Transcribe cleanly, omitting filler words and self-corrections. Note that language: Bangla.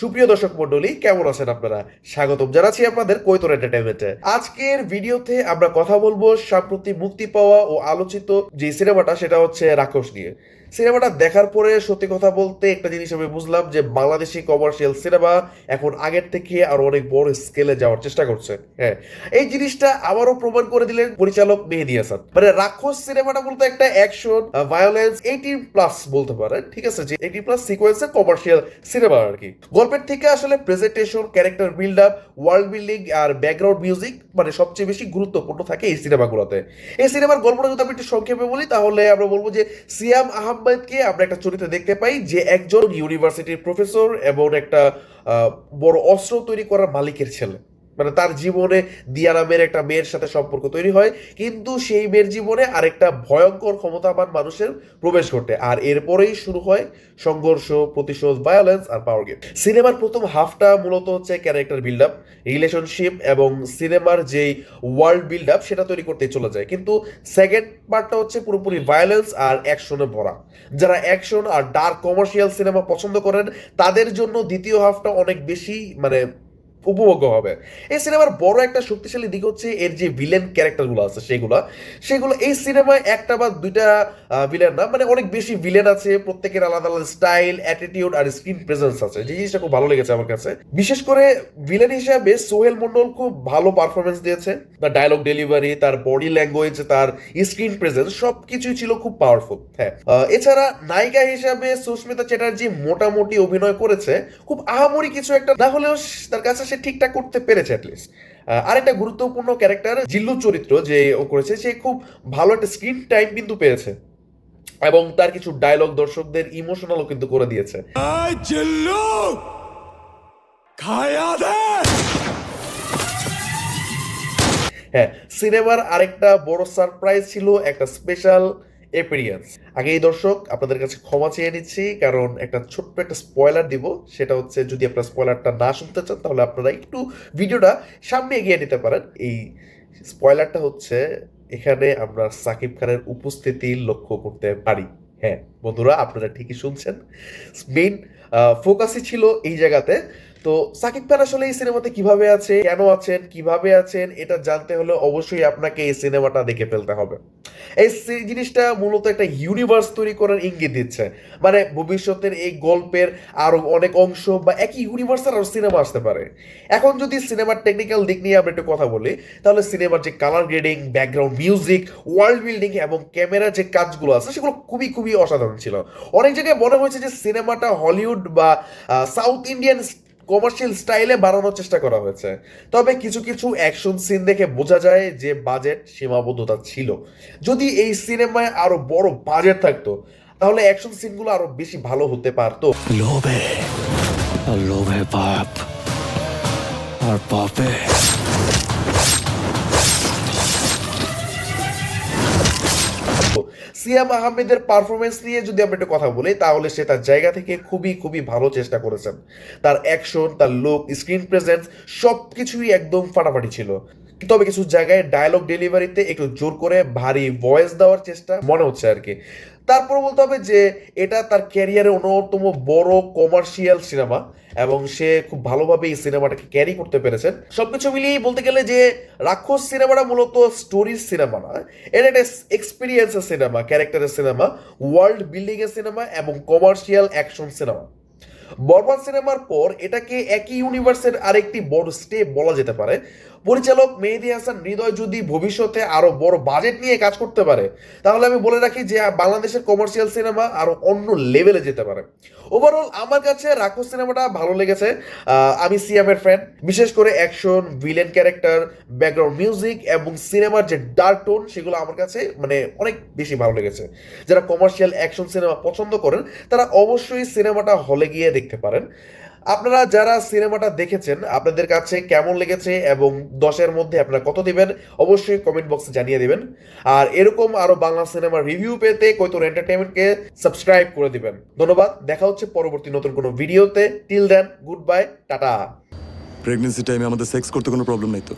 সুপ্রিয় দর্শক মন্ডলী, কেমন আছেন আপনারা? স্বাগতম জানাচ্ছি আপনাদের কৈতর এন্টারটেইনমেন্টে। আজকের ভিডিওতে আমরা কথা বলবো সম্প্রতি মুক্তি পাওয়া ও আলোচিত যে সিনেমাটা, সেটা হচ্ছে রাক্ষস নিয়ে। সিনেমাটা দেখার পরে সত্যি কথা বলতে একটা জিনিস আমি বুঝলাম যে বাংলাদেশি কমার্শিয়াল সিনেমা এখন আগের থেকে আরো অনেক বড় স্কেলে যাওয়ার চেষ্টা করছে। হ্যাঁ, এই জিনিসটা আবারও প্রমাণ করে দিলেন পরিচালক মেহেদী হাসান। মানে রাক্ষস সিনেমাটা বলতে একটা অ্যাকশন, ভায়োলেন্স 18+ বলতে পারেন, ঠিক আছে, যে 18+ সিকোয়েন্সের কমার্শিয়াল সিনেমা আর কি। গল্পের থেকে আসলে presentation, character build up, world building আর ব্যাকগ্রাউন্ড মিউজিক মানে সবচেয়ে বেশি গুরুত্বপূর্ণ থাকে এই সিনেমাগুলোতে। এই সিনেমার গল্পটা যদি আমি একটু সংক্ষেপে বলি, তাহলে আমরা বলবো যে সিয়াম আহমেদকে আমরা একটা চরিত্রে দেখতে পাই যে একজন ইউনিভার্সিটির প্রফেসর এবং একটা বড় অস্ত্র তৈরি করার মালিকের ছেলে। মানে তার জীবনে দিয়া নামের একটা মেয়ের সাথে সম্পর্ক তৈরি হয়, কিন্তু সেই মেয়ের জীবনে আরেকটা ভয়ঙ্কর ক্ষমতাবান মানুষের প্রবেশ ঘটে, আর এরপরেই শুরু হয় সংঘর্ষ, প্রতিশোধ, ভায়োলেন্স আর পাওয়ার গেম। সিনেমার প্রথম হাফটা মূলত হচ্ছে ক্যারেক্টার বিল্ড আপ, রিলেশনশিপ এবং সিনেমার যেই ওয়ার্ল্ড বিল্ড আপ সেটা তৈরি করতে চলে যায়, কিন্তু সেকেন্ড পার্টটা হচ্ছে পুরোপুরি ভায়োলেন্স আর অ্যাকশনে ভরা। যারা অ্যাকশন আর ডার্ক কমার্শিয়াল সিনেমা পছন্দ করেন তাদের জন্য দ্বিতীয় হাফটা অনেক বেশি মানে উপভোগ্য হবে। এই সিনেমার বড় একটা শক্তিশালী দিক হচ্ছে এর যে ভিলেন ক্যারেক্টারগুলো আছে সেগুলো এই সিনেমায় একটা বা দুইটা ভিলেন না, মানে অনেক বেশি ভিলেন আছে। প্রত্যেকের আলাদা আলাদা স্টাইল, অ্যাটিটিউড আর স্ক্রিন প্রেজেন্স আছে, যে জিনিসটা খুব ভালো লেগেছে আমার কাছে। বিশেষ করে ভিলেন হিসাবে সোহেল মন্ডল খুব ভালো পারফরমেন্স দিয়েছে। তার ডায়লগ ডেলিভারি, তার বডি ল্যাঙ্গুয়েজ, তার স্ক্রিন প্রেজেন্স সবকিছুই ছিল খুব পাওয়ারফুল। হ্যাঁ, এছাড়া নায়িকা হিসাবে সুস্মিতা চ্যাটার্জি মোটামুটি অভিনয় করেছে, খুব আহামরি কিছু একটা না হলেও তার কাছে সে ঠিকঠাক করতে পেরেছে অ্যাটলিস্ট। আরেকটা গুরুত্বপূর্ণ ক্যারেক্টার জিল্লু চরিত্র যে ও করেছে, সে খুব ভালো একটা স্ক্রিন টাইম কিন্তু পেয়েছে এবং তার কিছু ডায়লগ দর্শকদের ইমোশনালও কিন্তু করে দিয়েছে। জিল্লু খায়া দে। হ্যাঁ, সিনেমার আরেকটা বড় সারপ্রাইজ ছিল একটা স্পেশাল এপিরিয়েন্স। আগে এই দর্শক আপনাদের কাছে ক্ষমা চেয়ে নিচ্ছি, কারণ একটা ছোট্ট একটা স্পয়লার দিব। সেটা হচ্ছে, যদি আপনারা স্পয়লারটা না শুনতে চান তাহলে আপনারা একটু ভিডিওটা সামনে এগিয়ে নিতে পারেন। এই স্পয়লারটা হচ্ছে, এখানে আমরা সাকিব খানের উপস্থিতি লক্ষ্য করতে পারি। হ্যাঁ বন্ধুরা, আপনারা ঠিকই শুনছেন, মেইন ফোকাসই ছিল এই জায়গাতে। তো সাকিব খান আসলে এই সিনেমাতে কিভাবে আছে, কেন আছেন, কিভাবে আছেন, এটা জানতে হলে অবশ্যই আপনাকে এই সিনেমাটা দেখে ফেলতে হবে। এই জিনিসটা মূলত একটা ইউনিভার্স তৈরি করার ইঙ্গিত দিচ্ছে। মানে ভবিষ্যতের এই গল্পের আরো অনেক অংশ বা একই ইউনিভার্সের আরো সিনেমা আসতে পারে। এখন যদি সিনেমার টেকনিক্যাল দিক নিয়ে আমরা একটু কথা বলি, তাহলে সিনেমার যে colour grading, background music, world building এবং ক্যামেরার যে কাজগুলো আছে সেগুলো খুবই খুবই অসাধারণ ছিল। অনেক জায়গায় মনে হয়েছে যে সিনেমাটা হলিউড বা সাউথ ইন্ডিয়ান কমার্শিয়াল স্টাইলে বানানোর চেষ্টা করা হয়েছে। তবে কিছু কিছু অ্যাকশন সিন দেখে বোঝা যায় যে বাজেট সীমাবদ্ধতা ছিল। যদি এই সিনেমায় আরো বড় বাজেট থাকতো তাহলে অ্যাকশন সিনগুলো আরো বেশি ভালো হতে পারতো। লোভে আর লোভে পাপ আর পাপে সিয়াম আহমেদের পারফরমেন্স নিয়ে যদি আমরা একটু কথা বলি, তাহলে সে তার জায়গা থেকে খুবই খুবই ভালো চেষ্টা করেছেন। তার অ্যাকশন, তার লুক, স্ক্রিন প্রেজেন্স সবকিছুই একদম ফাটাফাটি ছিল। তবে কিছু জায়গায় ডায়লগ ডেলিভারিতে একটু জোর করে ভারী ভয়েস দেওয়ার চেষ্টা মনে হচ্ছে আর কি। তারপর বলতে হবে যে এটা তার ক্যারিয়ারের অন্যতম বড় কমার্শিয়াল সিনেমা এবং সে খুব ভালোভাবে এই সিনেমাটাকে ক্যারি করতে পেরেছেন। সবকিছু মিলিয়ে বলতে গেলে যে রাক্ষস সিনেমাটা মূলত স্টোরির সিনেমা না, এটা একটা এক্সপিরিয়েন্সের সিনেমা, ক্যারেক্টারের সিনেমা, ওয়ার্ল্ড বিল্ডিং এর সিনেমা এবং কমার্শিয়াল অ্যাকশন সিনেমা। বরবাদ সিনেমার পর এটাকে একই ইউনিভার্সের আরেকটি বড় স্টেপ বলা যেতে পারে। পরিচালক মেহেদী হাসান হৃদয় যদি ভবিষ্যতে আরো বড় বাজেট নিয়ে কাজ করতে পারে, তাহলে আমি বলে রাখি যে বাংলাদেশের কমার্শিয়াল সিনেমা আরো অন্য লেভেলে যেতে পারে। ওভারঅল আমার কাছে রাক্ষস সিনেমাটা ভালো লেগেছে। আমি সিয়ামের ফ্যান, বিশেষ করে action, villain character, background music এবং সিনেমার যে ডার্ক টোন সেগুলো আমার কাছে মানে অনেক বেশি ভালো লেগেছে। যারা কমার্শিয়াল অ্যাকশন সিনেমা পছন্দ করেন তারা অবশ্যই সিনেমাটা হলে গিয়ে দেখতে পারেন। আপনারা যারা সিনেমাটা দেখেছেন আপনাদের কাছে কেমন লেগেছে এবং 10-এর মধ্যে আপনারা কত দিবেন অবশ্যই কমেন্ট বক্সে জানিয়ে দিবেন। আর এরকম আরো বাংলা সিনেমার রিভিউ পেতে কৈতর এন্টারটেইনমেন্টকে সাবস্ক্রাইব করে দিবেন। ধন্যবাদ, দেখা হচ্ছে পরবর্তী নতুন কোনো ভিডিওতে। Till then, good bye, tata. Pregnancy টাইমে আমাদের সেক্স করতে কোনো প্রবলেম নাই তো?